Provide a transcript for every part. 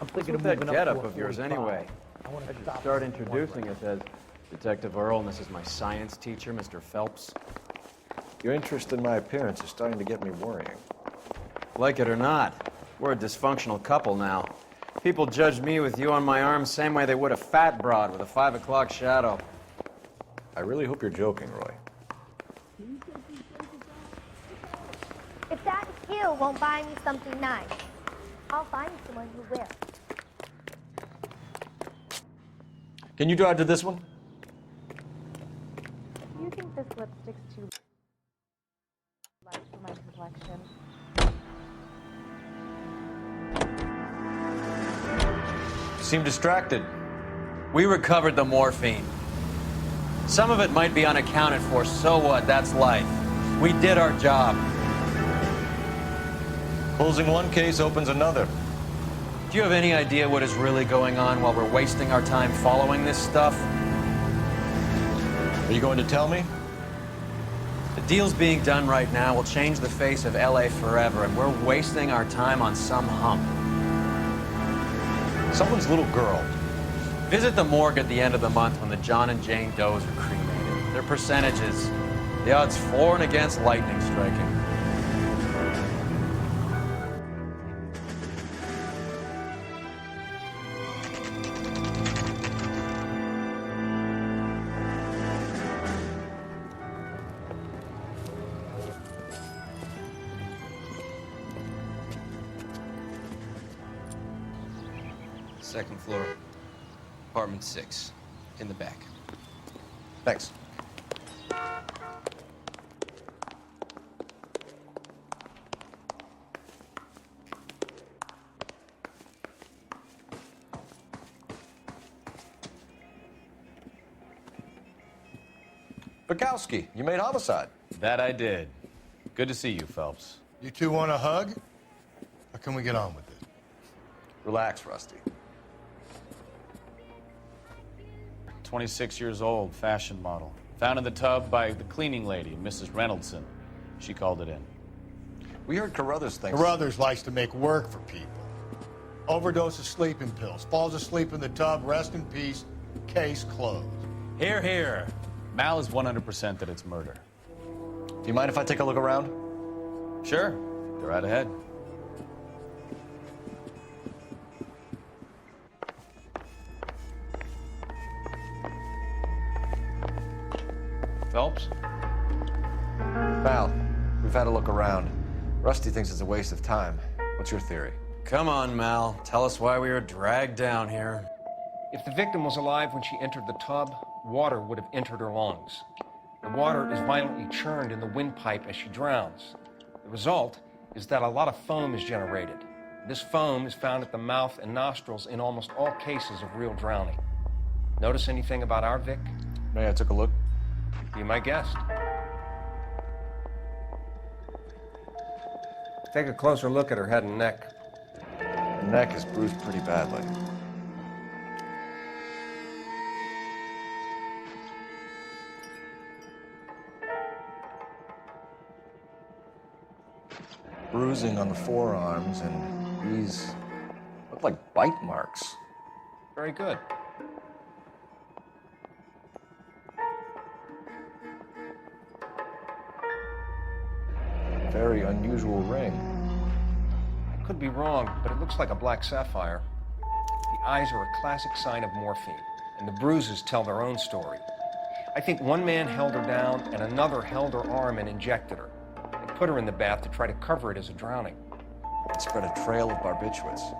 I'm thinking of that getup of yours anyway. I should start introducing us as Detective Earl, and this is my science teacher, Mr. Phelps. Your interest in my appearance is starting to get me worrying. Like it or not, we're a dysfunctional couple now. People judge me with you on my arm same way they would a fat broad with a 5 o'clock shadow. I really hope you're joking, Roy. If that hill won't buy me something nice, I'll find someone who will. Can you drive to this one? Do you think this lipstick's too light for my complexion? You seem distracted. We recovered the morphine. Some of it might be unaccounted for, so what? That's life. We did our job. Closing one case opens another. Do you have any idea what is really going on while we're wasting our time following this stuff? Are you going to tell me? The deals being done right now will change the face of L.A. forever, and we're wasting our time on some hump. Someone's little girl. Visit the morgue at the end of the month when the John and Jane Does are cremated. Their percentages, the odds for and against lightning striking. Second floor, apartment 6, in the back. Thanks. Bukowski, you made homicide. That I did. Good to see you, Phelps. You two want a hug? Or can we get on with it? Relax, Rusty. 26 years old, fashion model. Found in the tub by the cleaning lady, Mrs. Reynoldson. She called it in. We heard Carruthers thinks... Carruthers likes to make work for people. Overdose of sleeping pills. Falls asleep in the tub. Rest in peace. Case closed. Here, here. Mal is 100% that it's murder. Do you mind if I take a look around? Sure. Go right ahead. Phelps? Val, we've had a look around. Rusty thinks it's a waste of time. What's your theory? Come on, Mal. Tell us why we were dragged down here. If the victim was alive when she entered the tub, water would have entered her lungs. The water is violently churned in the windpipe as she drowns. The result is that a lot of foam is generated. This foam is found at the mouth and nostrils in almost all cases of real drowning. Notice anything about our Vic? May I took a look? Be my guest. Take a closer look at her head and neck. Her neck is bruised pretty badly. Bruising on the forearms, and these look like bite marks. Very good. Very unusual ring. I could be wrong, but it looks like a black sapphire. The eyes are a classic sign of morphine, and the bruises tell their own story. I think one man held her down and another held her arm and injected her. They put her in the bath to try to cover it as a drowning. It spread a trail of barbiturates.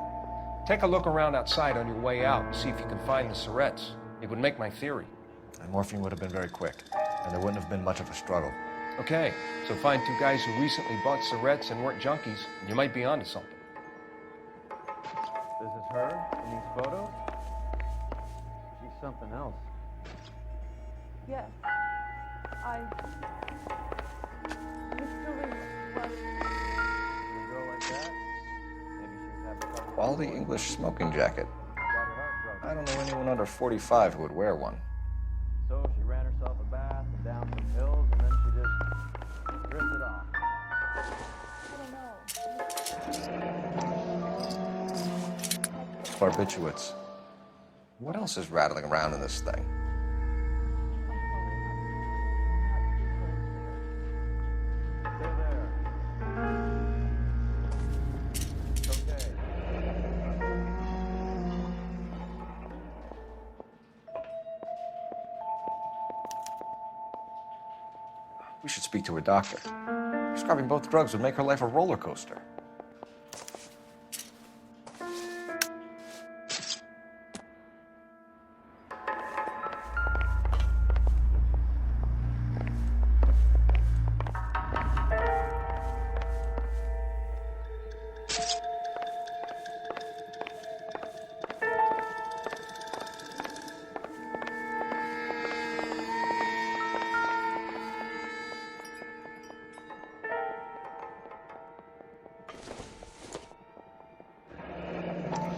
Take a look around outside on your way out and see if you can find the syrettes. It would make my theory. And morphine would have been very quick, and there wouldn't have been much of a struggle. Okay, so find two guys who recently bought syrettes and weren't junkies, and you might be onto something. This is her in these photos? She's something else. Yes. Mr. Lee, what? A girl like that? Maybe she was having trouble. Quality English smoking jacket. Got her heart broken. I don't know anyone under 45 who would wear one. So she ran herself a bath and down some pills, and then she just drifted off. I don't know. barbiturates. What else is rattling around in this thing? We should speak to her doctor. Prescribing both drugs would make her life a roller coaster.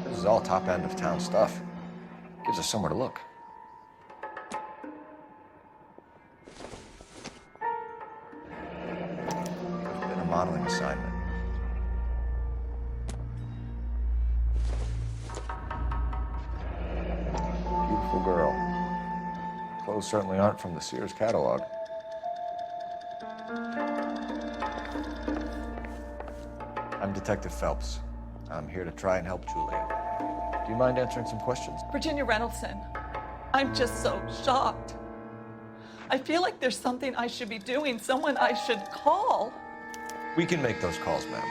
This is all top end of town stuff. Gives us somewhere to look. Could have been a modeling assignment. Beautiful girl. Clothes certainly aren't from the Sears catalog. I'm Detective Phelps. I'm here to try and help Julia. Do you mind answering some questions? Virginia Reynoldson, I'm just so shocked. I feel like there's something I should be doing, someone I should call. We can make those calls, ma'am.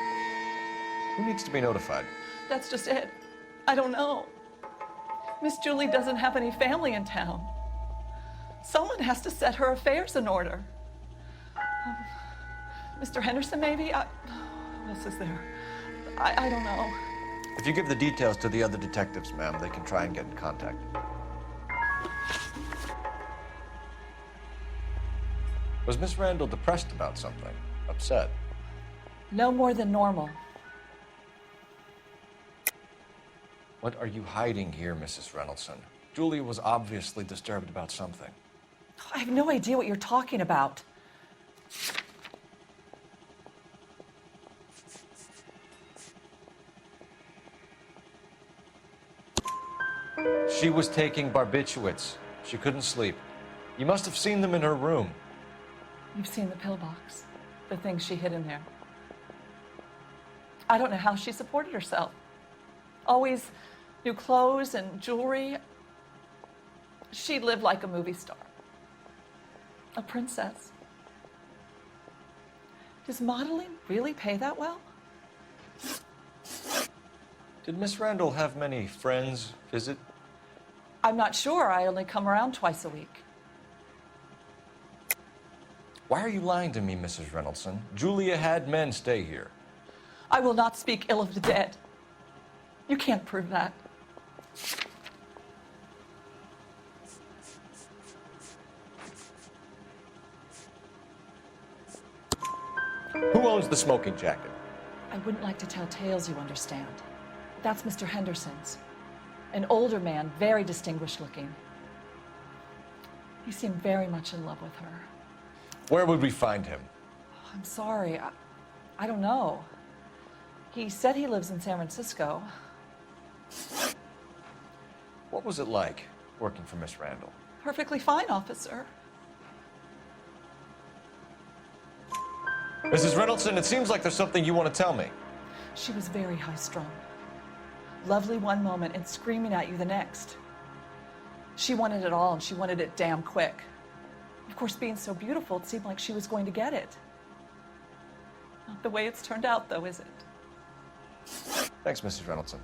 Who needs to be notified? That's just it. I don't know. Miss Julie doesn't have any family in town. Someone has to set her affairs in order. Mr. Henderson, maybe? Who else is there? I don't know. If you give the details to the other detectives, ma'am, they can try and get in contact. Was Miss Randall depressed about something? Upset? No more than normal. What are you hiding here, Mrs. Reynoldson? Julia was obviously disturbed about something. I have no idea what you're talking about. She was taking barbiturates. She couldn't sleep. You must have seen them in her room. You've seen the pillbox, the things she hid in there. I don't know how she supported herself. Always new clothes and jewelry. She lived like a movie star, a princess. Does modeling really pay that well? Did Miss Randall have many friends visit? I'm not sure. I only come around twice a week. Why are you lying to me, Mrs. Reynoldson? Julia had men stay here. I will not speak ill of the dead. You can't prove that. Who owns the smoking jacket? I wouldn't like to tell tales, you understand. That's Mr. Henderson's. An older man, very distinguished looking. He seemed very much in love with her. Where would we find him? I'm sorry, I don't know. He said he lives in San Francisco. What was it like working for Miss Randall? Perfectly fine, officer. Mrs. Reynoldson, it seems like there's something you want to tell me. She was very high-strung. Lovely one moment and screaming at you the next. She wanted it all, and she wanted it damn quick. Of course, being so beautiful, it seemed like she was going to get it. Not the way it's turned out, though, is it? Thanks, Mrs. Reynoldson.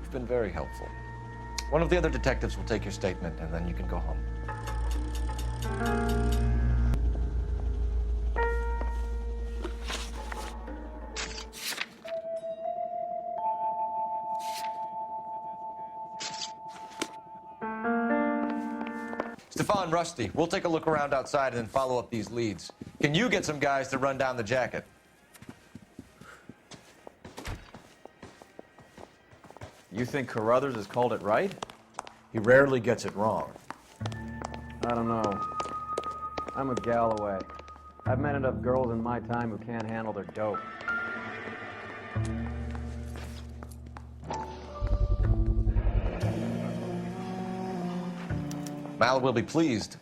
You've been very helpful. One of the other detectives will take your statement, and then you can go home. Stefan, Rusty, we'll take a look around outside and then follow up these leads. Can you get some guys to run down the jacket? You think Carruthers has called it right? He rarely gets it wrong. I don't know. I'm with Galloway. I've met enough girls in my time who can't handle their dope. Mal will be pleased.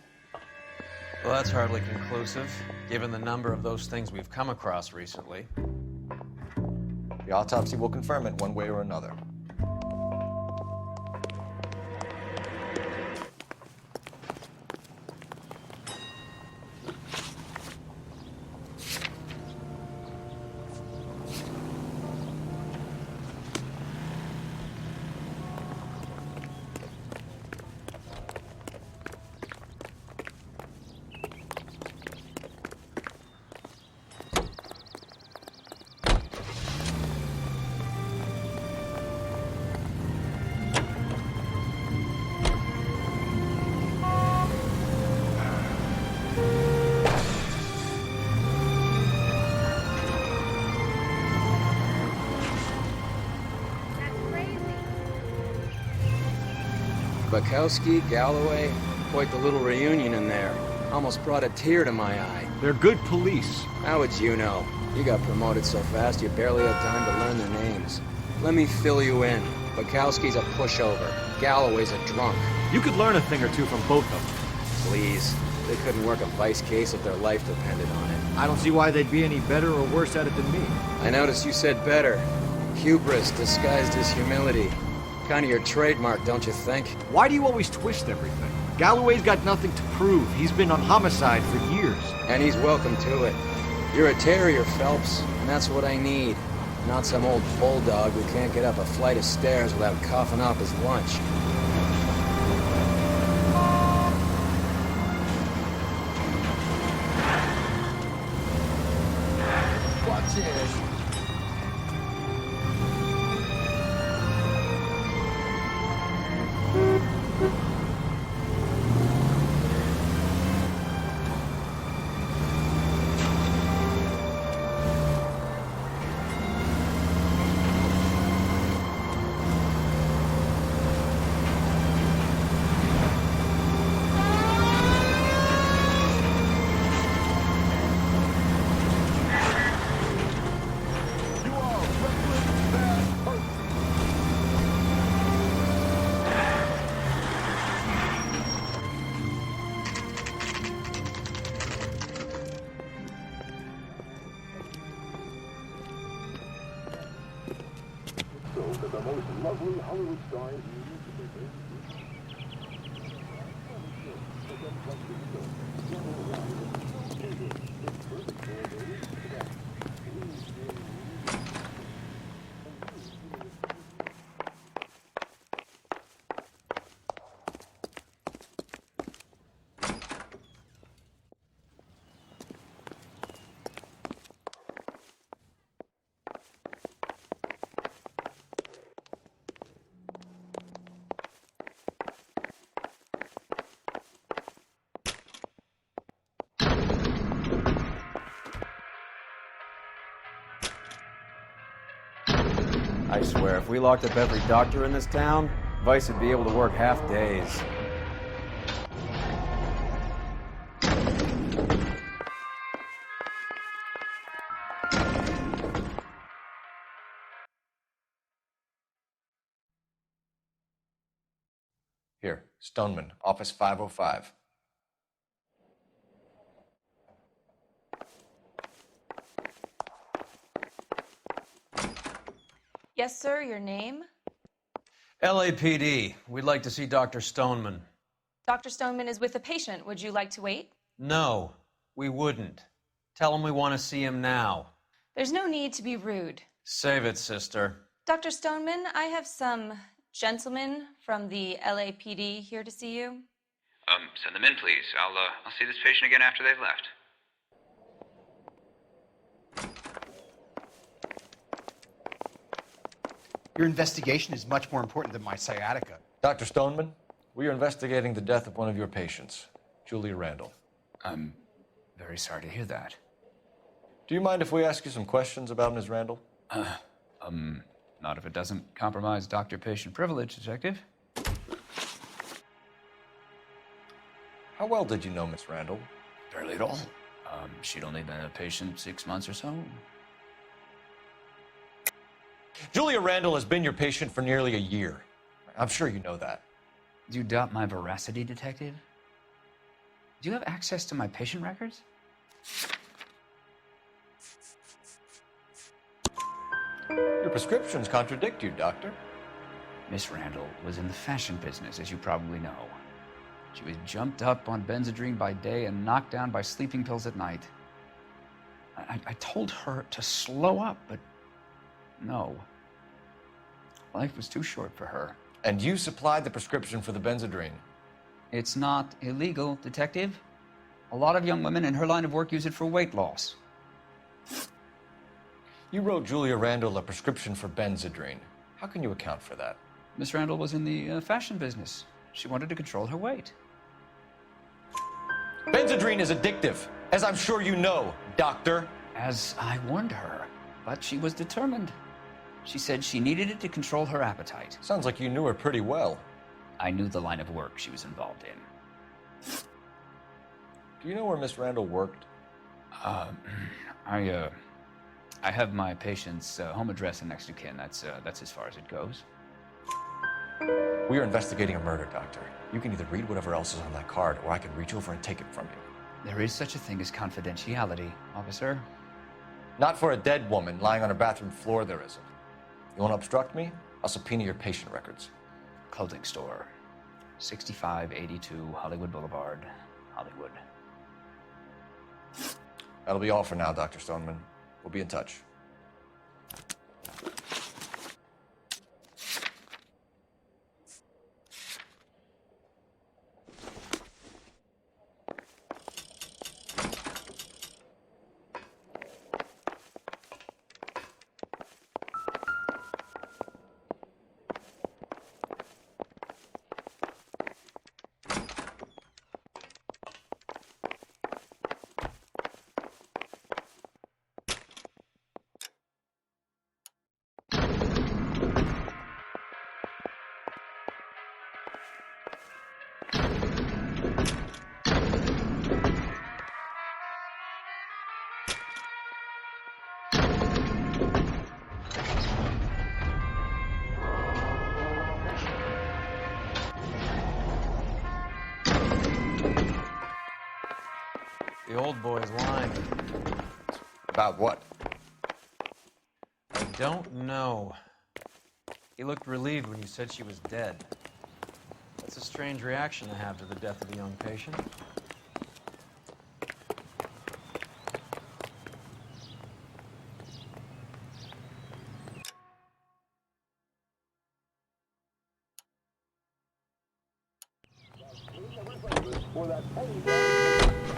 Well, that's hardly conclusive, given the number of those things we've come across recently. The autopsy will confirm it one way or another. Bukowski, Galloway, quite the little reunion in there. Almost brought a tear to my eye. They're good police. How would you know? You got promoted so fast you barely had time to learn their names. Let me fill you in. Bukowski's a pushover. Galloway's a drunk. You could learn a thing or two from both of them. Please. They couldn't work a vice case if their life depended on it. I don't see why they'd be any better or worse at it than me. I noticed you said better. Hubris disguised as humility. Kind of your trademark, don't you think? Why do you always twist everything? Galloway's got nothing to prove. He's been on homicide for years. And he's welcome to it. You're a terrier, Phelps, and that's what I need. Not some old bulldog who can't get up a flight of stairs without coughing up his lunch. Watch it. I swear, if we locked up every doctor in this town, Vice would be able to work half days. Here, Stoneman, office 505. Yes, sir, your name? LAPD. We'd like to see Dr. Stoneman. Dr. Stoneman is with a patient. Would you like to wait? No, we wouldn't. Tell him we want to see him now. There's no need to be rude. Save it, sister. Dr. Stoneman, I have some gentlemen from the LAPD here to see you. Send them in, please. I'll see this patient again after they've left. Your investigation is much more important than my sciatica. Dr. Stoneman, we are investigating the death of one of your patients, Julia Randall. I'm very sorry to hear that. Do you mind if we ask you some questions about Ms. Randall? Not if it doesn't compromise doctor-patient privilege, Detective. How well did you know Miss Randall? Barely at all. She'd only been a patient 6 months or so. Julia Randall has been your patient for nearly a year. I'm sure you know that. Do you doubt my veracity, detective? Do you have access to my patient records? Your prescriptions contradict you, Doctor. Miss Randall was in the fashion business, as you probably know. She was jumped up on Benzedrine by day and knocked down by sleeping pills at night. I told her to slow up, but no. Life was too short for her. And you supplied the prescription for the Benzedrine? It's not illegal, detective. A lot of young women in her line of work use it for weight loss. You wrote Julia Randall a prescription for Benzedrine. How can you account for that? Miss Randall was in the fashion business. She wanted to control her weight. Benzedrine is addictive, as I'm sure you know, Doctor. As I warned her, but she was determined. She said she needed it to control her appetite. Sounds like you knew her pretty well. I knew the line of work she was involved in. Do you know where Miss Randall worked? I have my patient's home address and next of kin. That's as far as it goes. We are investigating a murder, Doctor. You can either read whatever else is on that card, or I can reach over and take it from you. There is such a thing as confidentiality, officer. Not for a dead woman lying on her bathroom floor, there isn't. You want to obstruct me? I'll subpoena your patient records. Clothing store. 6582 Hollywood Boulevard, Hollywood. That'll be all for now, Dr. Stoneman. We'll be in touch. The old boy's lying. About what? I don't know. He looked relieved when you said she was dead. That's a strange reaction to have to the death of a young patient.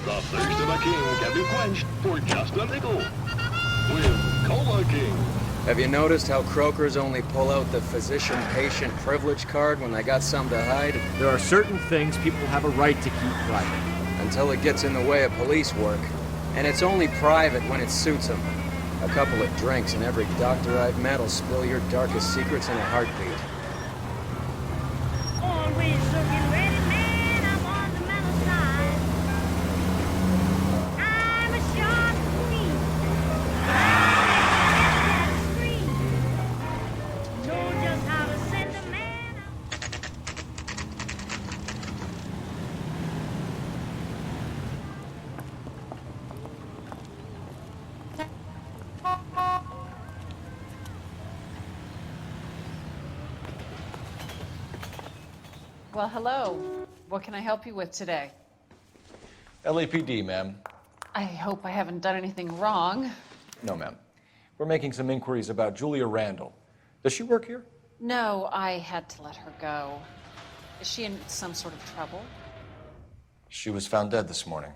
The thirst of a king can be quenched for just a nickel. With Cola King. Have you noticed how croakers only pull out the physician-patient privilege card when they got something to hide? There are certain things people have a right to keep private. Until it gets in the way of police work. And it's only private when it suits them. A couple of drinks and every doctor I've met will spill your darkest secrets in a heartbeat. Always looking ready, man. I'm on the metal side. I'm a sharp queen. I'm scream. Know just how to send a man Well, hello. What can I help you with today? LAPD, ma'am. I hope I haven't done anything wrong. No, ma'am. We're making some inquiries about Julia Randall. Does she work here? No, I had to let her go. Is she in some sort of trouble? She was found dead this morning.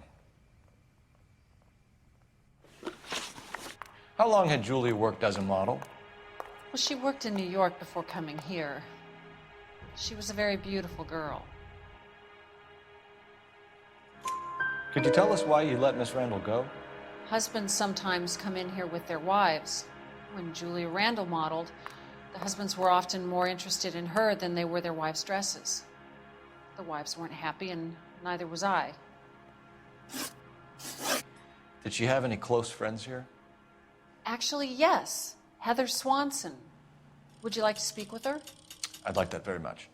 How long had Julia worked as a model? Well, she worked in New York before coming here. She was a very beautiful girl. Could you tell us why you let Miss Randall go? Husbands sometimes come in here with their wives. When Julia Randall modeled, the husbands were often more interested in her than they were their wives' dresses. The wives weren't happy, and neither was I. Did she have any close friends here? Actually, yes. Heather Swanson. Would you like to speak with her? I'd like that very much.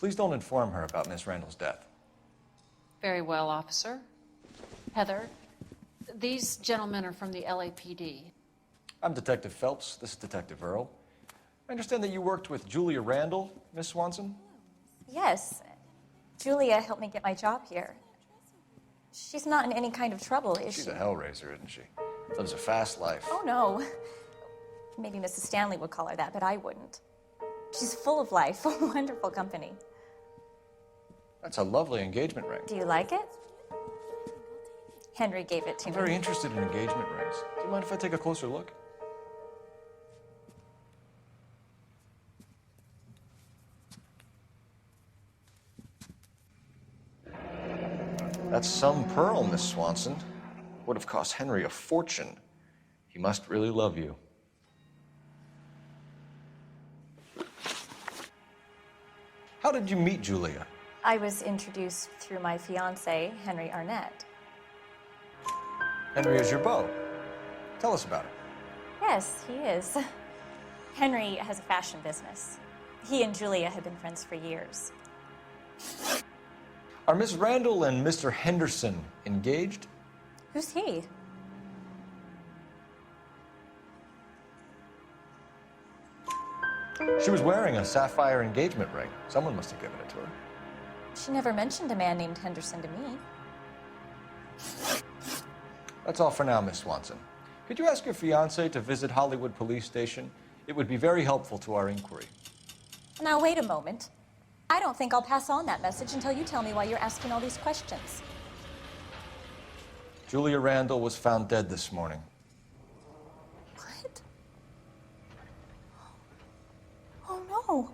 Please don't inform her about Miss Randall's death. Very well, officer. Heather, these gentlemen are from the LAPD. I'm Detective Phelps. This is Detective Earl. I understand that you worked with Julia Randall, Miss Swanson? Yes. Julia helped me get my job here. She's not in any kind of trouble, is she? She's a hellraiser, isn't she? Lives a fast life. Oh, no. Maybe Mrs. Stanley would call her that, but I wouldn't. She's full of life, a wonderful company. That's a lovely engagement ring. Do you like it? Henry gave it to I'm me. very interested in engagement rings. Do you mind if I take a closer look? That's some pearl, Miss Swanson. Would have cost Henry a fortune. He must really love you. How did you meet Julia? I was introduced through my fiancé, Henry Arnett. Henry is your beau. Tell us about it. Yes, he is. Henry has a fashion business. He and Julia have been friends for years. Are Miss Randall and Mr. Henderson engaged? Who's he? She was wearing a sapphire engagement ring. Someone must have given it to her. She never mentioned a man named Henderson to me. That's all for now, Miss Swanson. Could you ask your fiancé to visit Hollywood Police Station? It would be very helpful to our inquiry. Now, wait a moment. I don't think I'll pass on that message until you tell me why you're asking all these questions. Julia Randall was found dead this morning. What? Oh, no.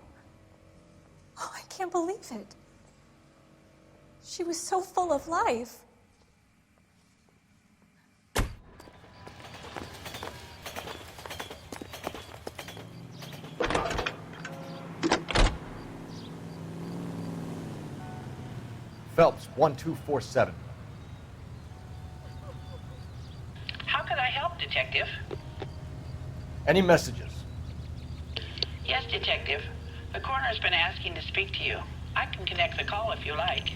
Oh, I can't believe it. She was so full of life. Phelps, 1247. How could I help, Detective? Any messages? Yes, Detective. The coroner's been asking to speak to you. I can connect the call if you like.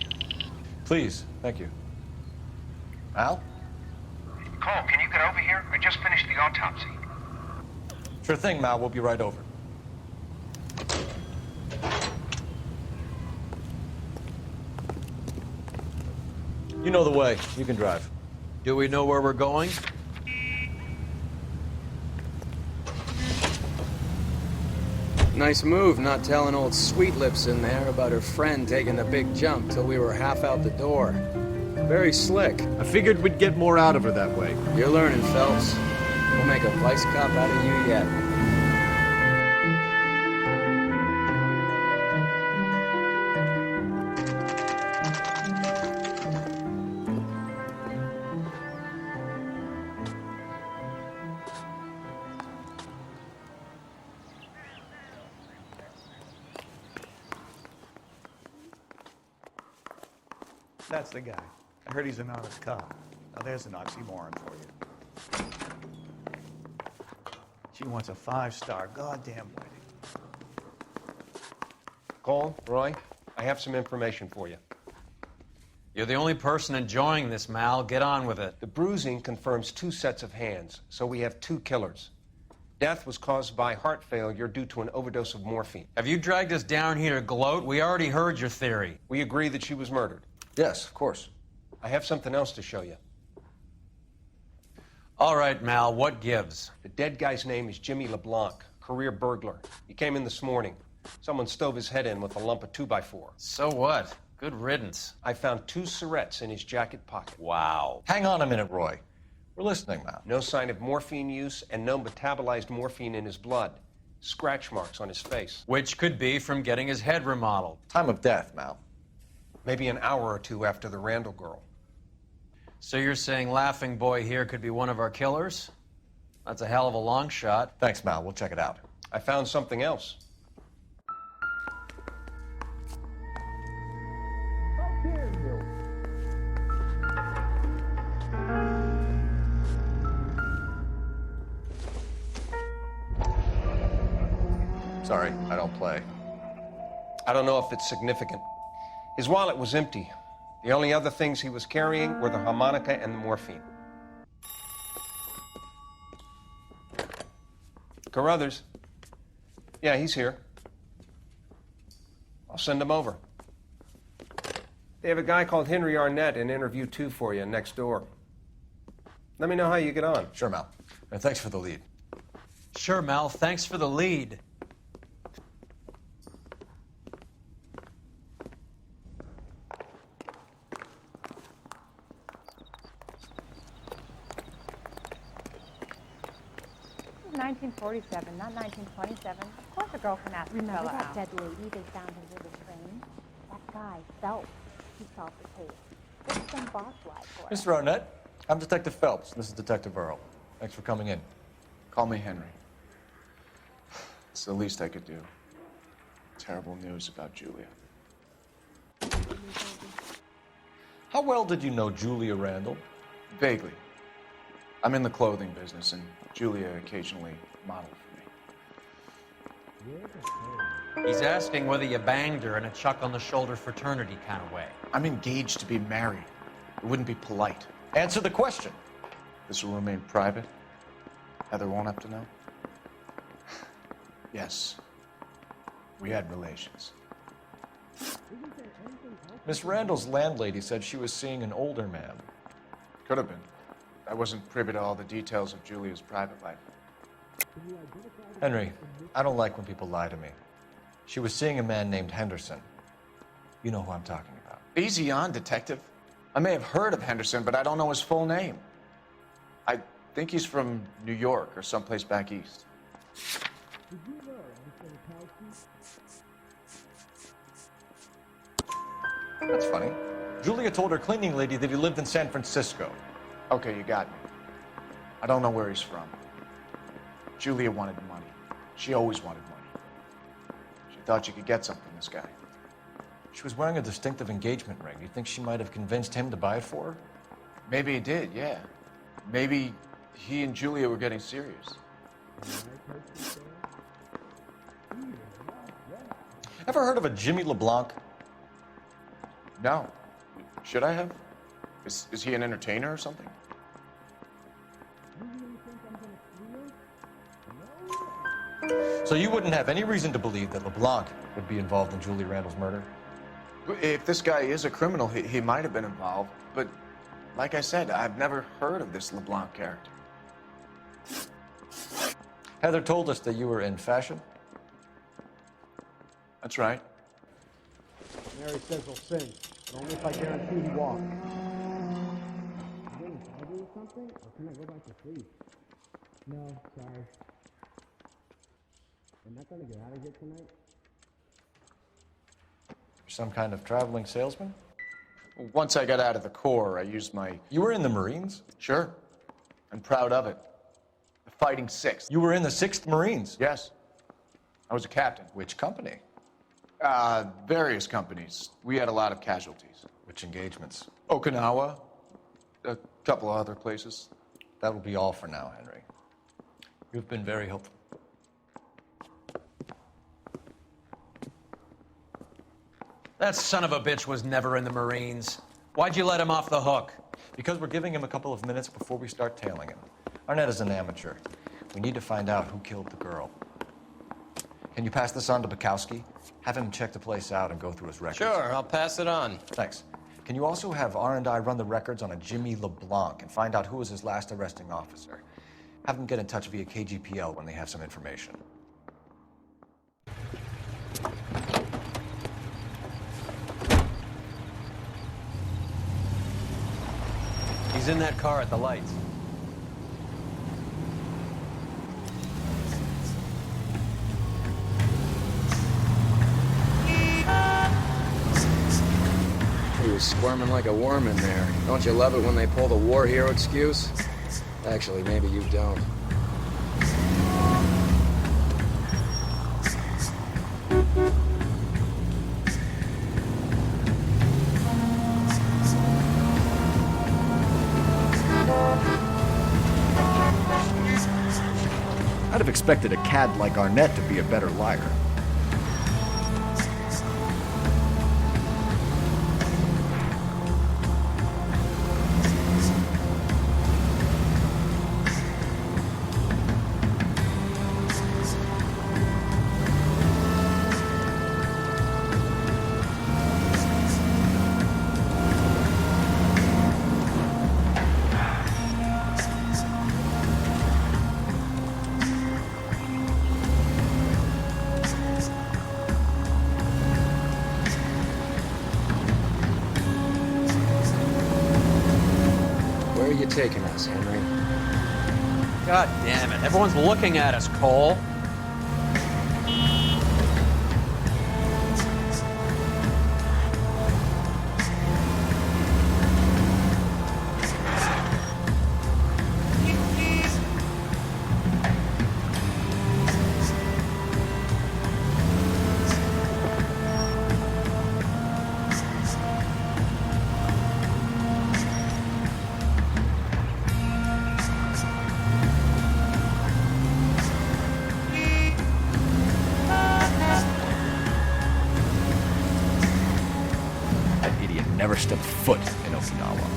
Please, thank you. Al? Cole, can you get over here? I just finished the autopsy. Sure thing, Mal. We'll be right over. You know the way. You can drive. Do we know where we're going? Nice move not telling old Sweet Lips in there about her friend taking the big jump till we were half out the door. Very slick. I figured we'd get more out of her that way. You're learning, Phelps. We'll make a vice cop out of you yet. That's the guy. I heard he's an honest cop. Now there's an oxymoron for you. She wants a 5-star goddamn wedding. Cole, Roy, I have some information for you. You're the only person enjoying this, Mal. Get on with it. The bruising confirms 2 sets of hands, so we have 2 killers. Death was caused by heart failure due to an overdose of morphine. Have you dragged us down here to gloat? We already heard your theory. We agree that she was murdered. Yes, of course. I have something else to show you. All right, Mal, what gives? The dead guy's name is Jimmy LeBlanc, career burglar. He came in this morning. Someone stove his head in with a lump of 2x4. So what? Good riddance. I found 2 cigarettes in his jacket pocket. Wow. Hang on a minute, Roy. We're listening now. No sign of morphine use and no metabolized morphine in his blood. Scratch marks on his face. Which could be from getting his head remodeled. Time of death, Mal. Maybe an hour or 2 after the Randall girl. So you're saying Laughing Boy here could be one of our killers? That's a hell of a long shot. Thanks, Mal. We'll check it out. I found something else. Sorry, I don't play. I don't know if it's significant. His wallet was empty. The only other things he was carrying were the harmonica and the morphine. Carruthers. Yeah, he's here. I'll send him over. They have a guy called Henry Arnett in interview 2 for you next door. Let me know how you get on. Sure, Mal. And thanks for the lead. Sure, Mel. Thanks for the lead. This is 1947, not 1927. Of course a girl can ask a Remember fella that out. dead lady they found under the train? That guy, Phelps, he solved the case. What's some boss lie for us? Mr. Arnett, I'm Detective Phelps. This is Detective Earl. Thanks for coming in. Call me Henry. It's the least I could do. Terrible news about Julia. How well did you know Julia Randall? Vaguely. I'm in the clothing business, and Julia occasionally modeled for me. He's asking whether you banged her in a chuck-on-the-shoulder fraternity kind of way. I'm engaged to be married. It wouldn't be polite. Answer the question. This will remain private. Heather won't have to know. Yes. We had relations. Miss Randall's landlady said she was seeing an older man. Could have been. I wasn't privy to all the details of Julia's private life. Henry, I don't like when people lie to me. She was seeing a man named Henderson. You know who I'm talking about. Easy on, Detective. I may have heard of Henderson, but I don't know his full name. I think he's from New York or someplace back east. That's funny. Julia told her cleaning lady that he lived in San Francisco. Okay, you got me. I don't know where he's from. Julia wanted money. She always wanted money. She thought she could get something from this guy. She was wearing a distinctive engagement ring. You think she might have convinced him to buy it for her? Maybe he did, yeah. Maybe he and Julia were getting serious. Ever heard of a Jimmy LeBlanc? No. Should I have? Is he an entertainer or something? So you wouldn't have any reason to believe that LeBlanc would be involved in Julie Randall's murder? If this guy is a criminal, he might have been involved. But like I said, I've never heard of this LeBlanc character. Heather told us that you were in fashion. That's right. Mary says he'll sing, but only if I guarantee he walks. Can I do something, or can I go back to sleep? No, sorry. I'm not gonna get out of here tonight. Some kind of traveling salesman? Once I got out of the Corps, I used my... You were in the Marines? Sure. I'm proud of it. The Fighting Sixth. You were in the 6th Marines? Yes. I was a captain. Which company? Various companies. We had a lot of casualties. Which engagements? Okinawa. A couple of other places. That will be all for now, Henry. You've been very helpful. That son of a bitch was never in the Marines. Why'd you let him off the hook? Because we're giving him a couple of minutes before we start tailing him. Arnett is an amateur. We need to find out who killed the girl. Can you pass this on to Bukowski? Have him check the place out and go through his records. Sure, I'll pass it on. Thanks. Can you also have R&I run the records on a Jimmy LeBlanc and find out who was his last arresting officer? Have them get in touch via KGPL when they have some information. He's in that car at the lights. He was squirming like a worm in there. Don't you love it when they pull the war hero excuse? Actually, maybe you don't. I'd have expected a cad like Arnett to be a better liar. taking us, Henry? God damn it. Everyone's looking at us, Cole. Never stepped foot in Okinawa.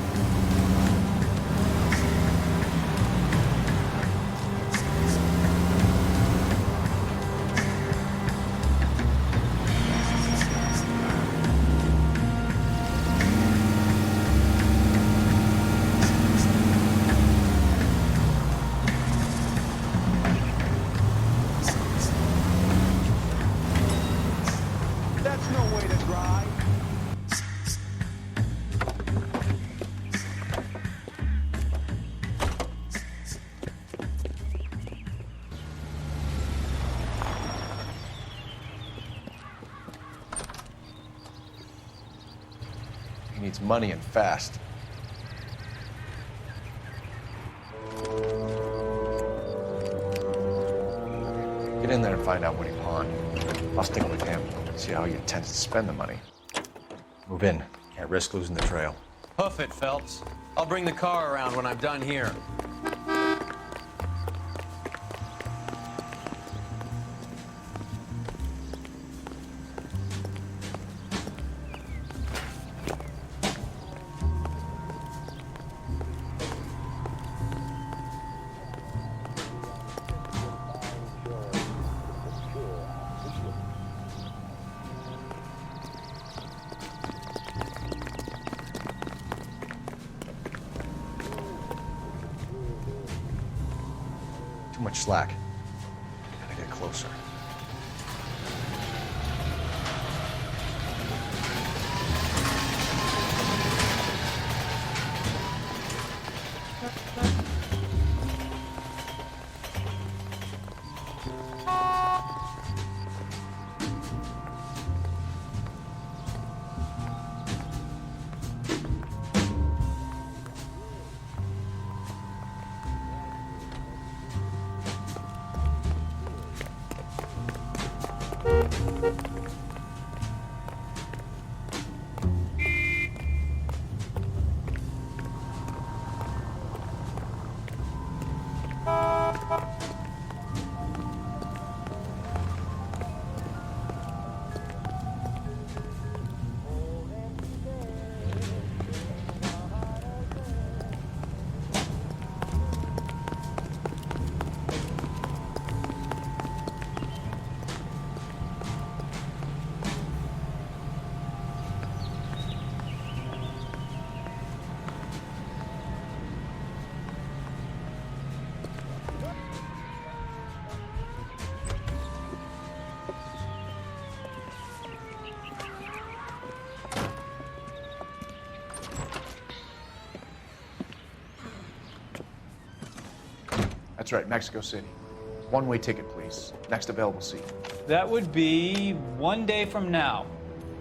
That's no way to drive. He needs money and fast. Get in there and find out what he pawned. I'll stick with him, see how he intends to spend the money. Move in. Can't risk losing the trail. Hoof it, Phelps. I'll bring the car around when I'm done here. Too much slack. Gotta get closer. That's right, Mexico City. One-way ticket, please. Next available seat. That would be 1 day from now.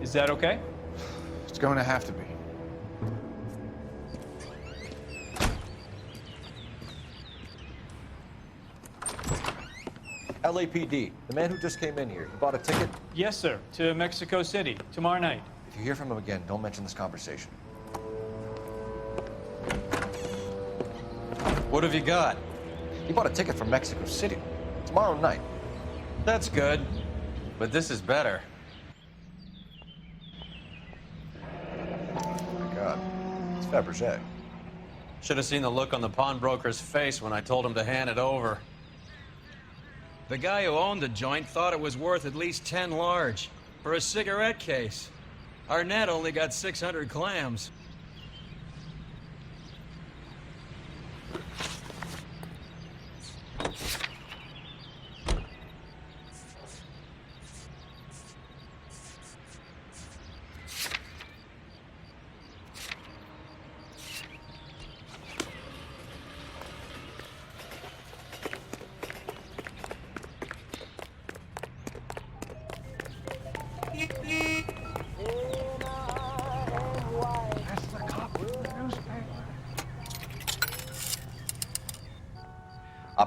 Is that okay? It's going to have to be. LAPD, the man who just came in here, he bought a ticket? Yes, sir. To Mexico City, tomorrow night. If you hear from him again, don't mention this conversation. What have you got? He bought a ticket from Mexico City. Tomorrow night. That's good. But this is better. Oh my God. It's Fabergé. Should have seen the look on the pawnbroker's face when I told him to hand it over. The guy who owned the joint thought it was worth at least 10 large for a cigarette case. Arnett only got 600 clams.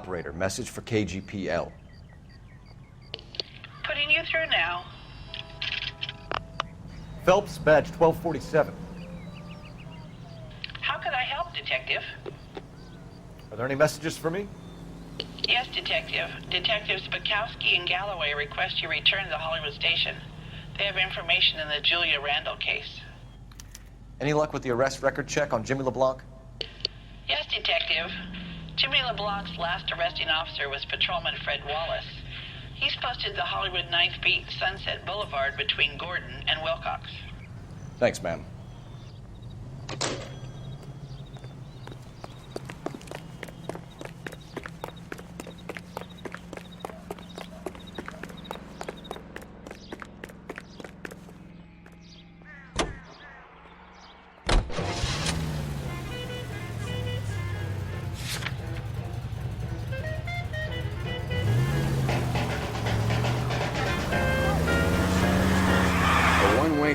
operator. Message for KGPL. Putting you through now. Phelps, badge 1247. How could I help, Detective? Are there any messages for me? Yes, Detective. Detectives Bukowski and Galloway request you return to the Hollywood station. They have information in the Julia Randall case. Any luck with the arrest record check on Jimmy LeBlanc? Yes, Detective. Jimmy LeBlanc's last arresting officer was Patrolman Fred Wallace. He's posted the Hollywood 9th Beat Sunset Boulevard between Gordon and Wilcox. Thanks, ma'am.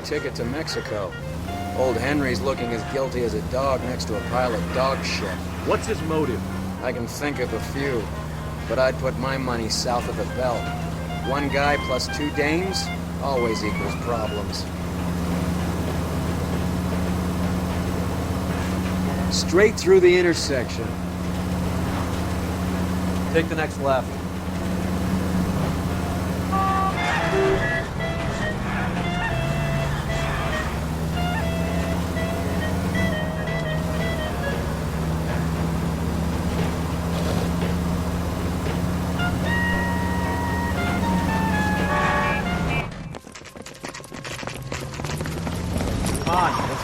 Ticket to Mexico. Old Henry's looking as guilty as a dog next to a pile of dog shit. What's his motive? I can think of a few, but I'd put my money south of the belt. One guy plus 2 dames always equals problems. Straight through the intersection. Take the next left.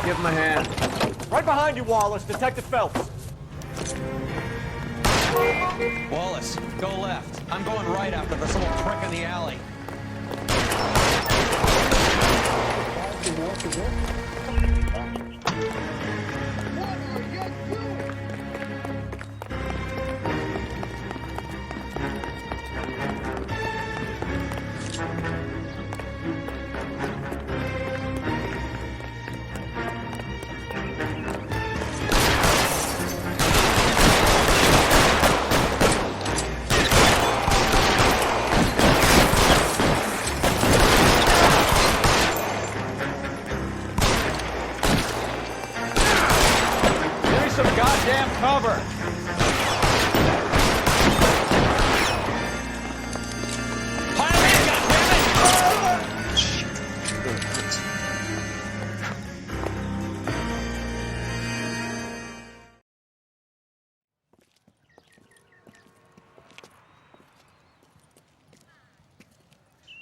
Give him a hand. Right behind you, Wallace. Detective Phelps. Wallace, go left. I'm going right after this little prick in the alley. Cover!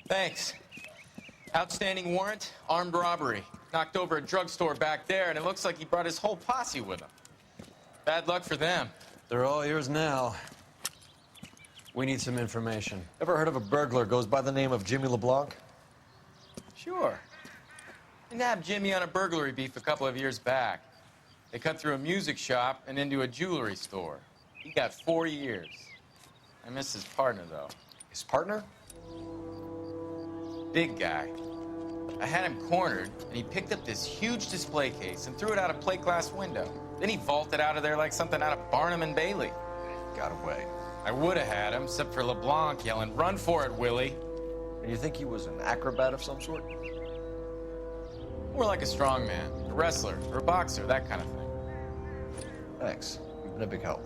Thanks. Outstanding warrant, armed robbery. Knocked over a drugstore back there, and it looks like he brought his whole posse with him. Bad luck for them. They're all yours now. We need some information. Ever heard of a burglar goes by the name of Jimmy LeBlanc? Sure. We nabbed Jimmy on a burglary beef a couple of years back. They cut through a music shop and into a jewelry store. He got 4 years. I miss his partner, though. His partner? Big guy. I had him cornered, and he picked up this huge display case and threw it out a plate glass window. Then he vaulted out of there like something out of Barnum and Bailey. Got away. I would have had him, except for LeBlanc yelling, "Run for it, Willie!" And you think he was an acrobat of some sort? More like a strongman, a wrestler, or a boxer, that kind of thing. Thanks. You've been a big help.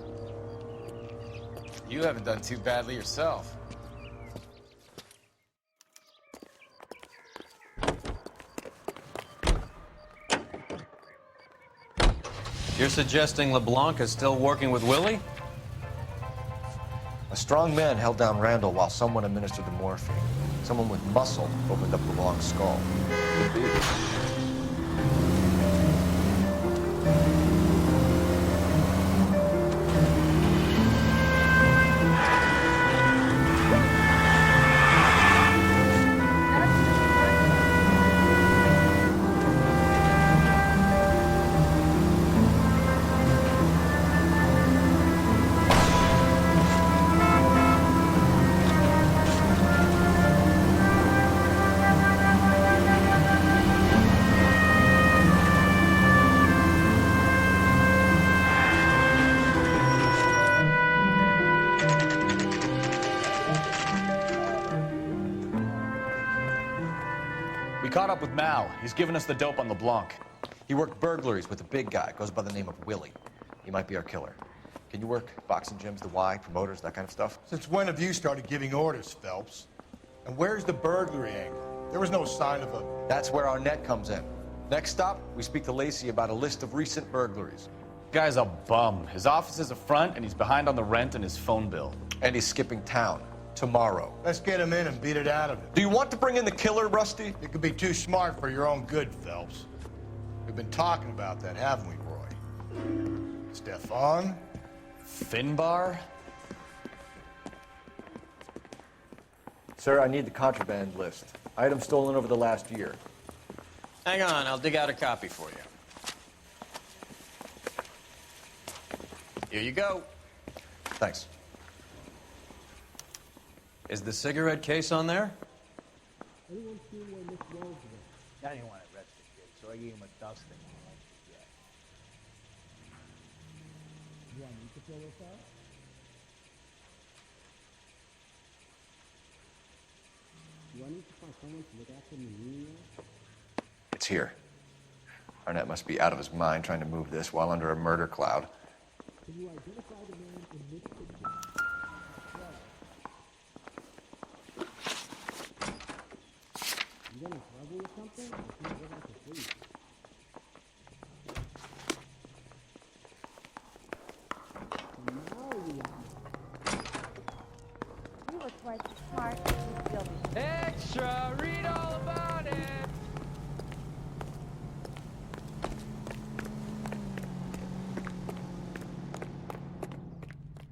You haven't done too badly yourself. You're suggesting LeBlanc is still working with Willie? A strong man held down Randall while someone administered the morphine. Someone with muscle opened up LeBlanc's skull. Could be. caught up with Mal. He's given us the dope on LeBlanc. He worked burglaries with a big guy. Goes by the name of Willie. He might be our killer. Can you work boxing gyms, the Y, promoters, that kind of stuff? Since when have you started giving orders, Phelps? And where's the burglary angle? There was no sign of a... That's where our net comes in. Next stop, we speak to Lacey about a list of recent burglaries. Guy's a bum. His office is a front, and he's behind on the rent and his phone bill. And he's skipping town tomorrow. Let's get him in and beat it out of him. Do you want to bring in the killer, Rusty? You could be too smart for your own good, Phelps. We've been talking about that, haven't we, Roy? Stefan? Finbar? Sir, I need the contraband list. Items stolen over the last year. Hang on, I'll dig out a copy for you. Here you go. Thanks. Is the cigarette case on there? Anyone seen where Miss Rose went? I didn't want to arrest the kid, so I gave him a dusting. Do I need to fill this out? Do I need to find someone to look after me? It's here. Arnett must be out of his mind trying to move this while under a murder cloud. Can you identify the man in this picture? You gonna trouble or something? I can't go back to sleep. You were quite smart. You feel me. Extra! Read all about it!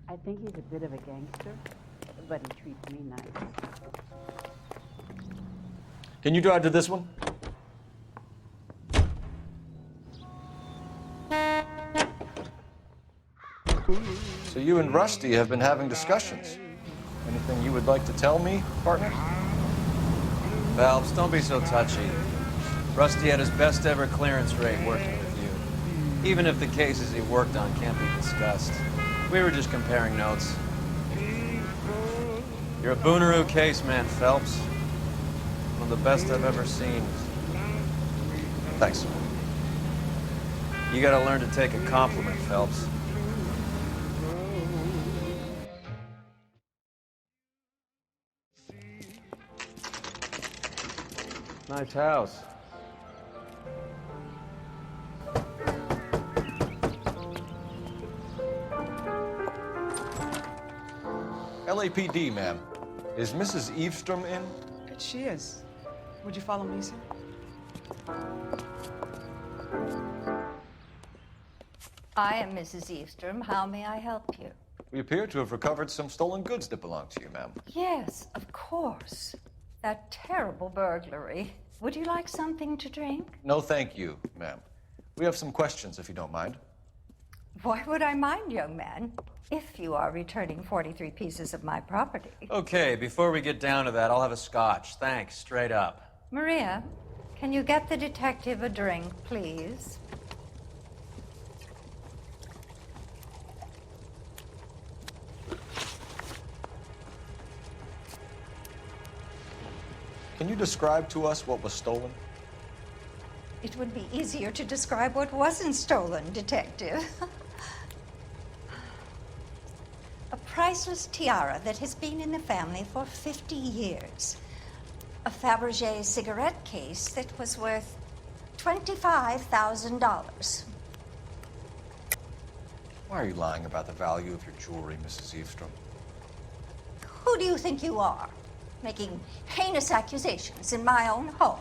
I think he's a bit of a gangster, but he treats me nice. Can you drive to this one? So you and Rusty have been having discussions. Anything you would like to tell me, partner? Phelps, don't be so touchy. Rusty had his best ever clearance rate working with you. Even if the cases he worked on can't be discussed. We were just comparing notes. You're a Booneroo case man, Phelps. One of the best I've ever seen. Thanks. You gotta learn to take a compliment, Phelps. Nice house. LAPD, ma'am. Is Mrs. Eavestrom in? She is. Would you follow me, sir? I am Mrs. Eavestrom. How may I help you? We appear to have recovered some stolen goods that belong to you, ma'am. Yes, of course. That terrible burglary. Would you like something to drink? No, thank you, ma'am. We have some questions, if you don't mind. Why would I mind, young man, if you are returning 43 pieces of my property? Okay, before we get down to that, I'll have a scotch. Thanks, straight up. Maria, can you get the detective a drink, please? Can you describe to us what was stolen? It would be easier to describe what wasn't stolen, Detective. A priceless tiara that has been in the family for 50 years. A Fabergé cigarette case that was worth $25,000. Why are you lying about the value of your jewelry, Mrs. Eavestrom? Who do you think you are, making heinous accusations in my own home?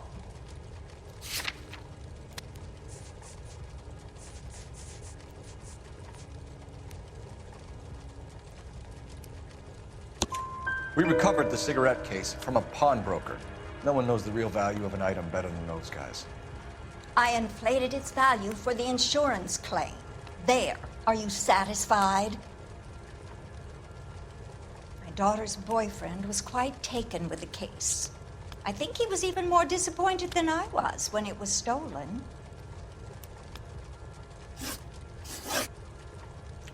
We recovered the cigarette case from a pawnbroker. No one knows the real value of an item better than those guys. I inflated its value for the insurance claim. There. Are you satisfied? My daughter's boyfriend was quite taken with the case. I think he was even more disappointed than I was when it was stolen.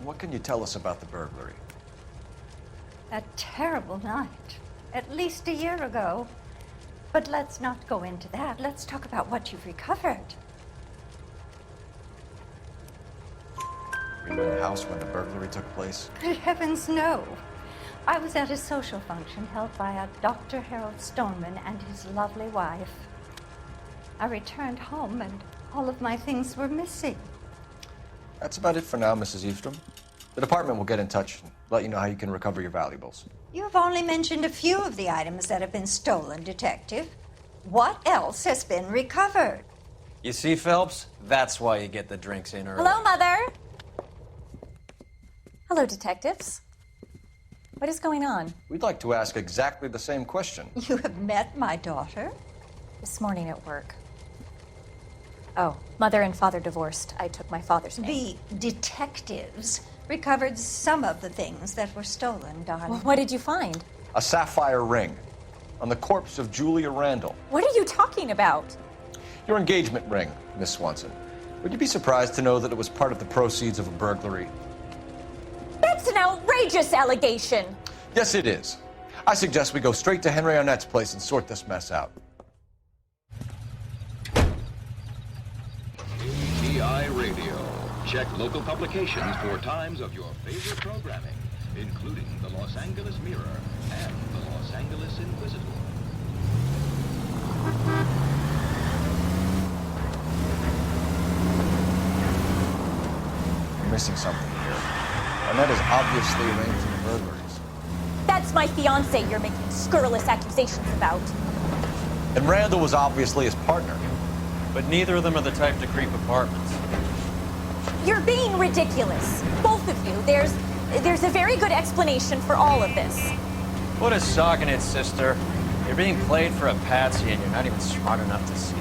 What can you tell us about the burglary? That terrible night, at least a year ago, But let's not go into that. Let's talk about what you've recovered. Were you in the house when the burglary took place? Good heavens, no. I was at a social function held by a Dr. Harold Stoneman and his lovely wife. I returned home and all of my things were missing. That's about it for now, Mrs. Eastrom. The department will get in touch and let you know how you can recover your valuables. You've only mentioned a few of the items that have been stolen, Detective. What else has been recovered? You see, Phelps? That's why you get the drinks in early. Hello, Mother. Hello, detectives. What is going on? We'd like to ask exactly the same question. You have met my daughter? This morning at work. Oh, mother and father divorced. I took my father's name. The detectives recovered some of the things that were stolen, darling. Well, what did you find? A sapphire ring on the corpse of Julia Randall. What are you talking about? Your engagement ring, Miss Swanson. Would you be surprised to know that it was part of the proceeds of a burglary? That's an outrageous allegation. Yes, it is. I suggest we go straight to Henry Arnett's place and sort this mess out. ATI Radio. Check local publications for times of your favorite programming, including the Los Angeles Mirror and the Los Angeles Inquisitor. You're missing something here. Arnett is obviously arranging the burglaries. That's my fiance you're making scurrilous accusations about. And Randall was obviously his partner. But neither of them are the type to creep apartments. You're being ridiculous. Both of you. There's a very good explanation for all of this. Put a sock in it, sister. You're being played for a patsy and you're not even smart enough to see it.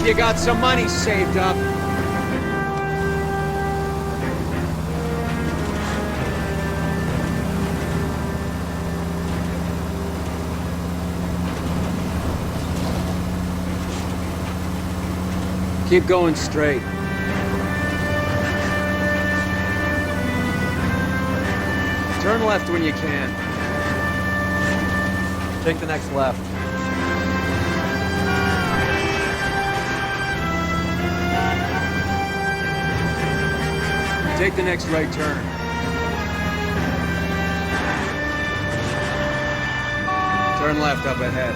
You got some money saved up. Keep going straight. Turn left when you can. Take the next left. Take the next right turn. Turn left up ahead.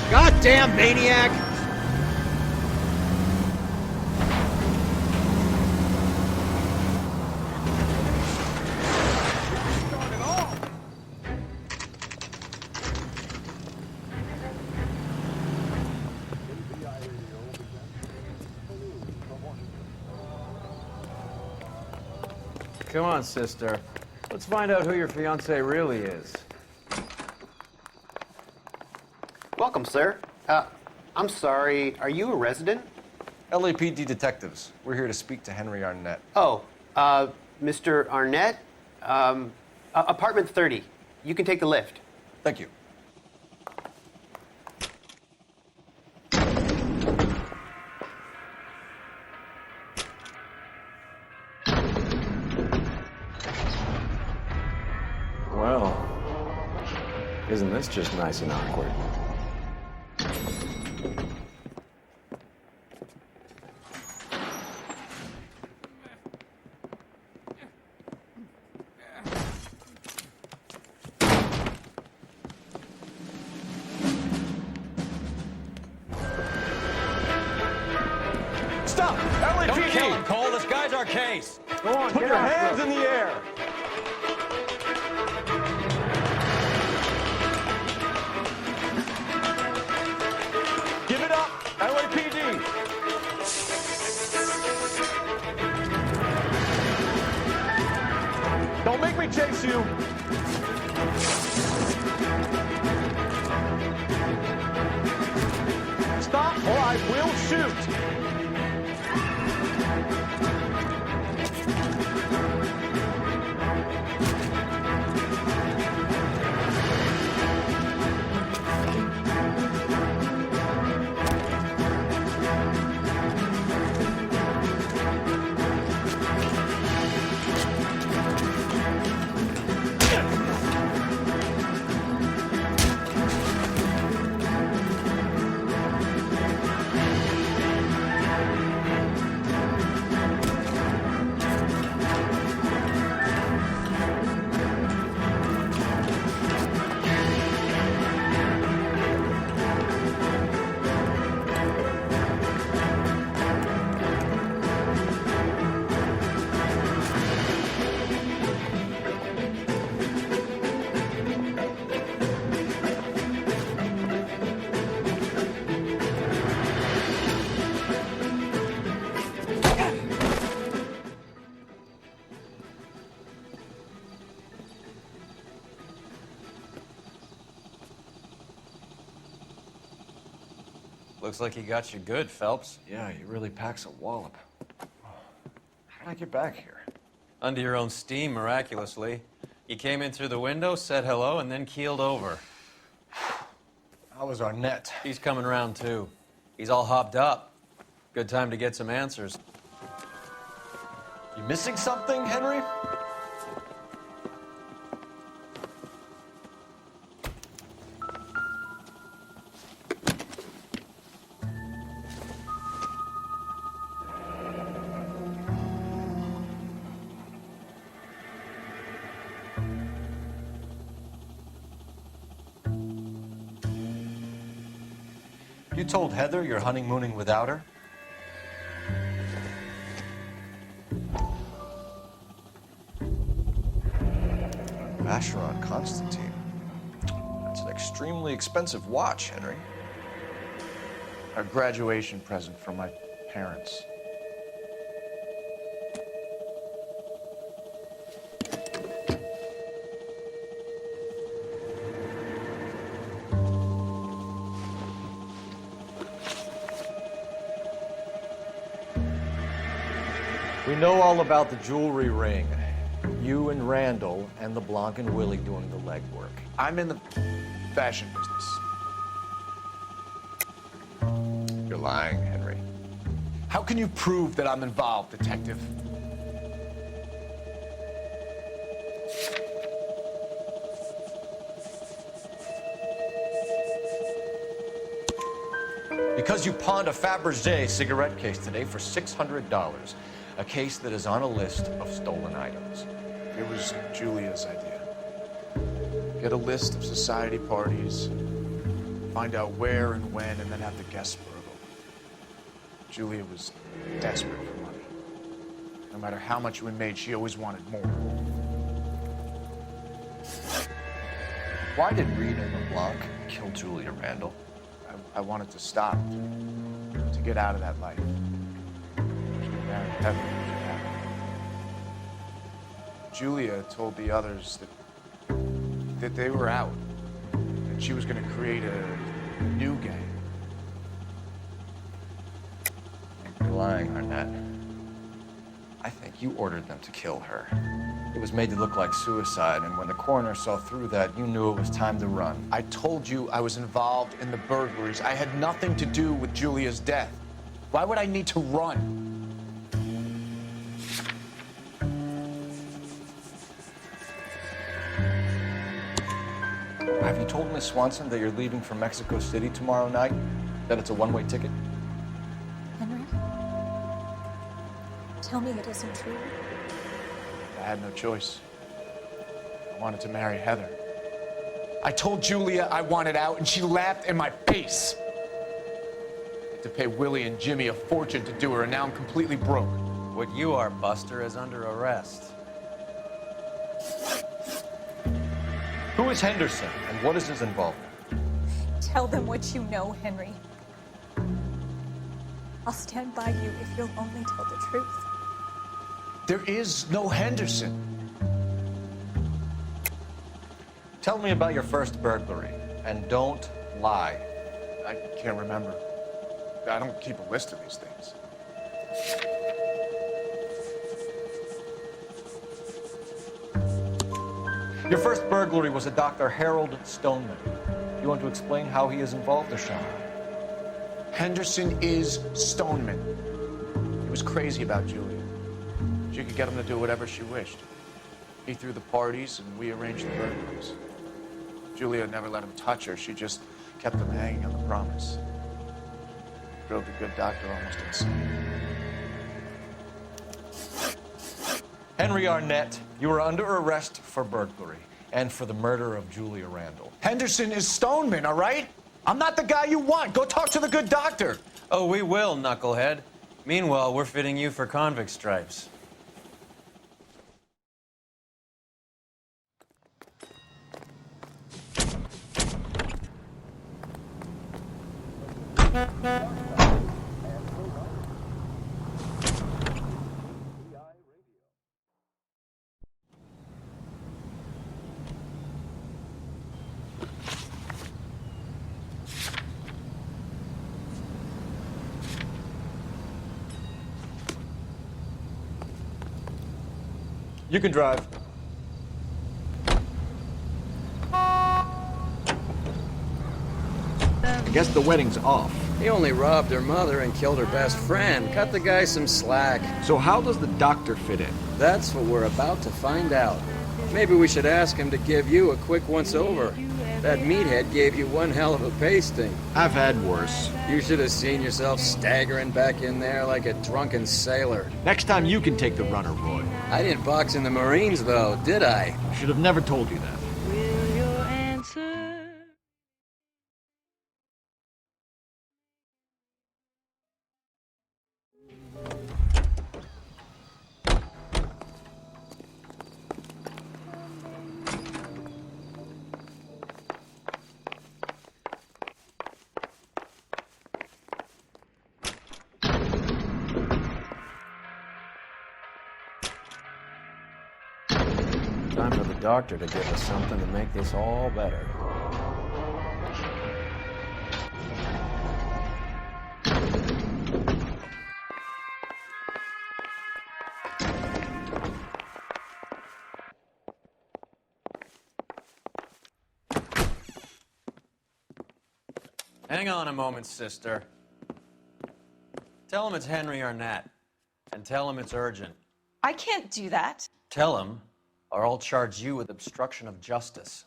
Goddamn maniac! Come on, sister. Let's find out who your fiancé really is. Welcome, sir. I'm sorry, are you a resident? LAPD detectives. We're here to speak to Henry Arnett. Oh, Mr. Arnett? Apartment 30. You can take the lift. Thank you. Well, isn't this just nice and awkward? Stop! LAPD! Don't kill him, Cole. This guy's our case. Go on, put your hands in the air. Give it up, LAPD. Don't make me chase you. Stop or I will shoot. Looks like he got you good, Phelps. Yeah, he really packs a wallop. How did I get back here? Under your own steam, miraculously. You came in through the window, said hello, and then keeled over. How was Arnett? He's coming around, too. He's all hopped up. Good time to get some answers. You missing something, Henry? You told Heather you're honeymooning without her? Vacheron Constantine. That's an extremely expensive watch, Henry. A graduation present from my parents. We know all about the jewelry ring. You and Randall and LeBlanc and Willie doing the legwork. I'm in the fashion business. You're lying, Henry. How can you prove that I'm involved, detective? Because you pawned a Fabergé cigarette case today for $600. A case that is on a list of stolen items. It was Julia's idea. Get a list of society parties, find out where and when, and then have the guests burgle. Julia was desperate for money. No matter how much we made, she always wanted more. Why did Reed and LeBlanc kill Julia Randall? I wanted to stop, to get out of that life. Julia told the others that they were out, and she was going to create a new gang. You're lying, Arnett. I think you ordered them to kill her. It was made to look like suicide, and when the coroner saw through that, you knew it was time to run. I told you I was involved in the burglaries. I had nothing to do with Julia's death. Why would I need to run? Have you told Miss Swanson that you're leaving for Mexico City tomorrow night? That it's a one-way ticket? Henry? Tell me it isn't true. I had no choice. I wanted to marry Heather. I told Julia I wanted out, and she laughed in my face. to pay Willie and Jimmy a fortune to do her, and now I'm completely broke. What you are, Buster, is under arrest. Who is Henderson, and what is his involvement? Tell them what you know, Henry. I'll stand by you if you'll only tell the truth. There is no Henderson. Tell me about your first burglary, and don't lie. I can't remember. I don't keep a list of these things. Your first burglary was a Dr. Harold Stoneman. You want to explain how he is involved, Sean? Henderson is Stoneman. He was crazy about Julia. She could get him to do whatever she wished. He threw the parties, and we arranged the burglaries. Julia never let him touch her. She just kept him hanging on the promise. Drove the good doctor almost insane. Henry Arnett, you are under arrest for burglary and for the murder of Julia Randall. Henderson is Stoneman, all right? I'm not the guy you want. Go talk to the good doctor. Oh, we will, knucklehead. Meanwhile, we're fitting you for convict stripes. You can drive. I guess the wedding's off. He only robbed her mother and killed her best friend. Cut the guy some slack. So how does the doctor fit in? That's what we're about to find out. Maybe we should ask him to give you a quick once-over. That meathead gave you one hell of a pasting. I've had worse. You should have seen yourself staggering back in there like a drunken sailor. Next time you can take the runner, Roy. I didn't box in the Marines, though, did I? I should have never told you that. Will your answer? Time for the doctor to give us something to make this all better. Hang on a moment, sister. Tell him it's Henry Arnett, and tell him it's urgent. I can't do that. Tell him, or I'll charge you with obstruction of justice.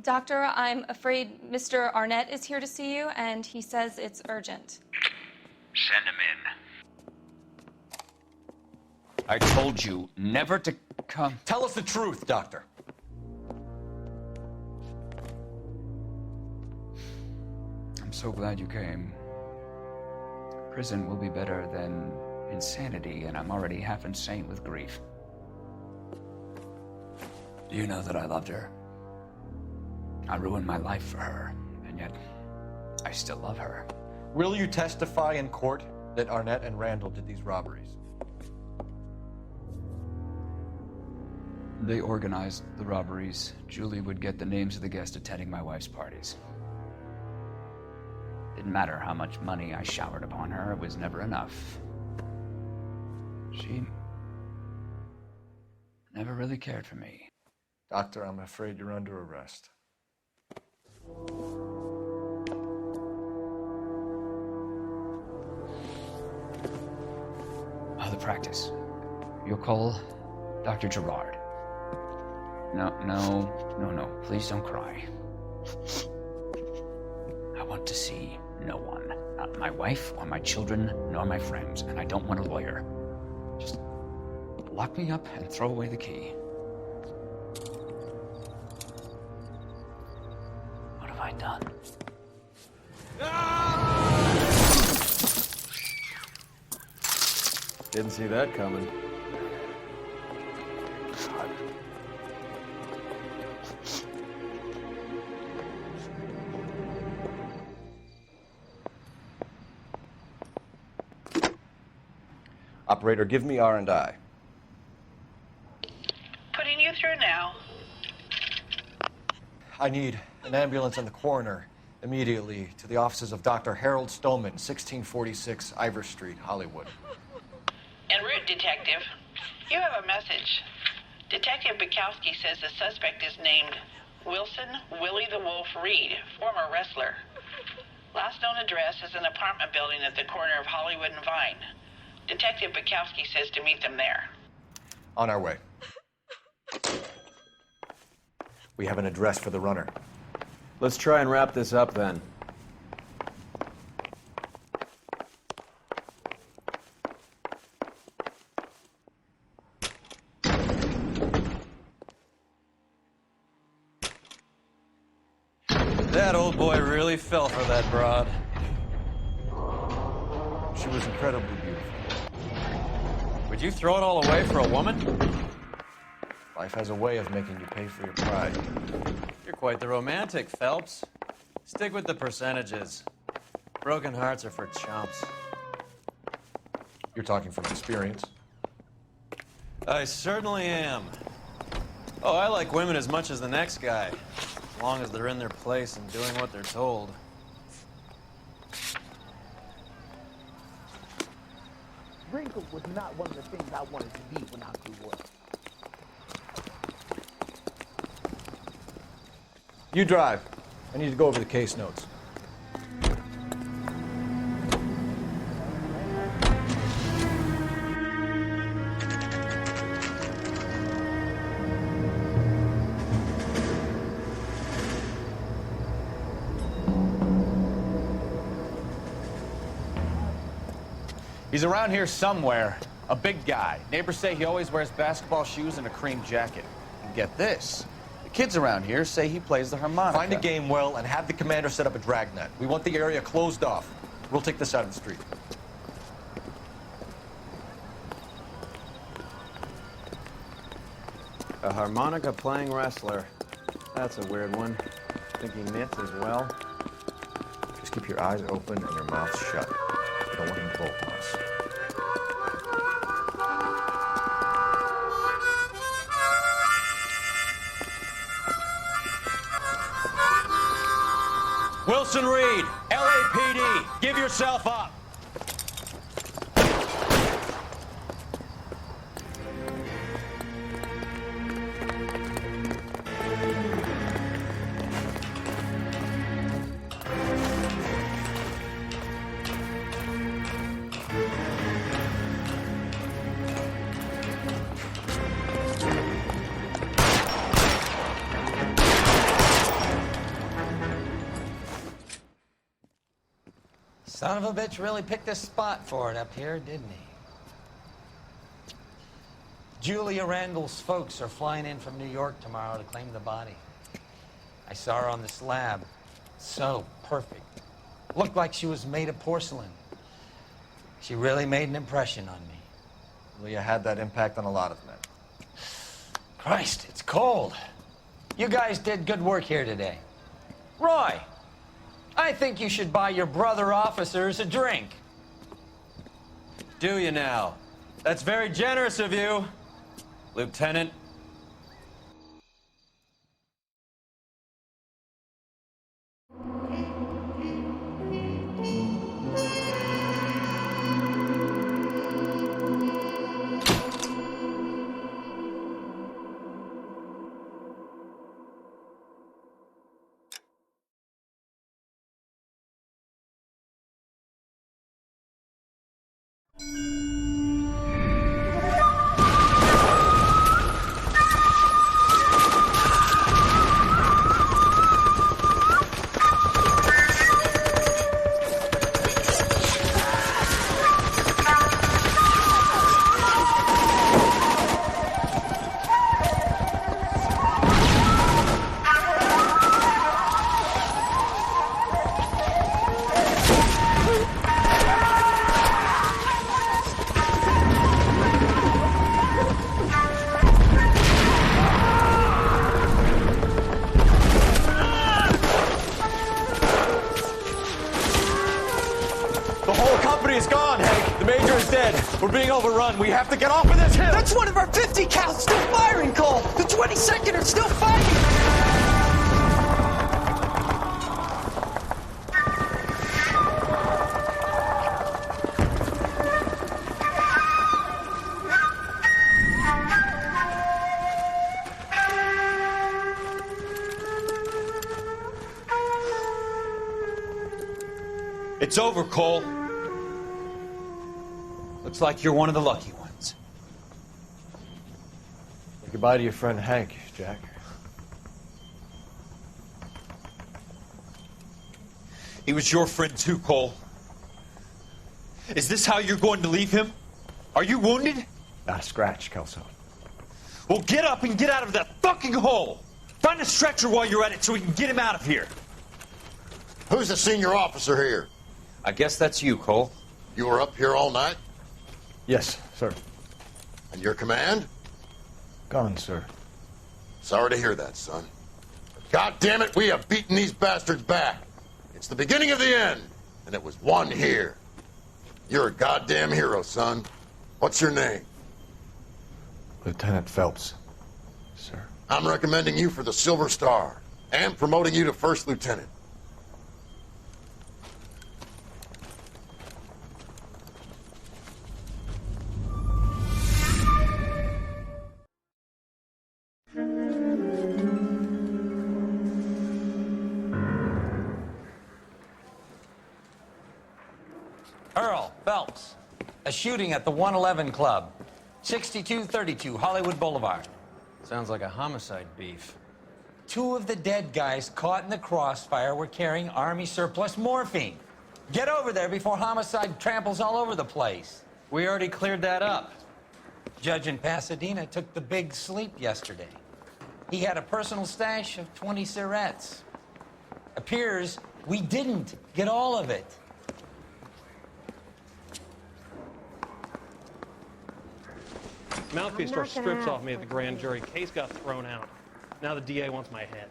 Doctor, I'm afraid Mr. Arnett is here to see you, and he says it's urgent. Send him in. I told you never to come. Tell us the truth, Doctor. I'm so glad you came. Prison will be better than insanity, and I'm already half insane with grief. Do you know that I loved her? I ruined my life for her, and yet I still love her. Will you testify in court that Arnett and Randall did these robberies? They organized the robberies. Julie would get the names of the guests attending my wife's parties. Didn't matter how much money I showered upon her, it was never enough. She never really cared for me. Doctor, I'm afraid you're under arrest. The practice. You'll call Dr. Gerard. No. Please don't cry. I want to see no one. Not my wife, or my children, nor my friends. And I don't want a lawyer. Just lock me up and throw away the key. What have I done? Didn't see that coming. Operator, give me R&I. Putting you through now. I need an ambulance and the coroner immediately to the offices of Dr. Harold Stoneman, 1646 Ivor Street, Hollywood. En route, Detective. You have a message. Detective Bukowski says the suspect is named Wilson Willie the Wolf Reed, former wrestler. Last known address is an apartment building at the corner of Hollywood and Vine. Detective Bukowski says to meet them there. On our way. We have an address for the runner. Let's try and wrap this up then. That old boy really fell for that broad. She was incredibly beautiful. Would you throw it all away for a woman? Life has a way of making you pay for your pride. You're quite the romantic, Phelps. Stick with the percentages. Broken hearts are for chumps. You're talking from experience. I certainly am. Oh, I like women as much as the next guy. As long as they're in their place and doing what they're told. Wrinkle was not one of the things I wanted to be when I grew up. You drive. I need to go over the case notes. He's around here somewhere. A big guy. Neighbors say he always wears basketball shoes and a cream jacket. And get this. The kids around here say he plays the harmonica. Find a game well and have the commander set up a dragnet. We want the area closed off. We'll take this out of the street. A harmonica playing wrestler. That's a weird one. Think he knits as well? Just keep your eyes open and your mouth shut. You don't want him to bolt on us. Wilson Reed, LAPD, give yourself up. Son of a bitch really picked a spot for it up here, didn't he? Julia Randall's folks are flying in from New York tomorrow to claim the body. I saw her on the slab. So perfect. Looked like she was made of porcelain. She really made an impression on me. Leah had that impact on a lot of men. Christ, it's cold. You guys did good work here today. Roy, I think you should buy your brother officers a drink. Do you now? That's very generous of you, Lieutenant. We're being overrun. We have to get off of this hill. That's one of our 50 cals still firing, Cole. The 22nd are still fighting. It's over, Cole. Looks like you're one of the lucky ones. Say goodbye to your friend Hank, Jack. He was your friend too, Cole. Is this how you're going to leave him? Are you wounded? Not a scratch, Kelso. Well, get up and get out of that fucking hole! Find a stretcher while you're at it so we can get him out of here. Who's the senior officer here? I guess that's you, Cole. You were up here all night? Yes, sir. And your command? Gone, sir. Sorry to hear that, son. God damn it, we have beaten these bastards back. It's the beginning of the end, and it was one here. You're a goddamn hero, son. What's your name? Lieutenant Phelps, sir. I'm recommending you for the Silver Star and promoting you to First Lieutenant. Earl Phelps, a shooting at the 111 Club, 6232 Hollywood Boulevard. Sounds like a homicide beef. 2 of the dead guys caught in the crossfire were carrying Army surplus morphine. Get over there before homicide tramples all over the place. We already cleared that up. Judge in Pasadena took the big sleep yesterday. He had a personal stash of 20 cigarettes. Appears we didn't get all of it. Mouthpiece tore strips off me at the grand jury. Case got thrown out. Now the DA wants my head.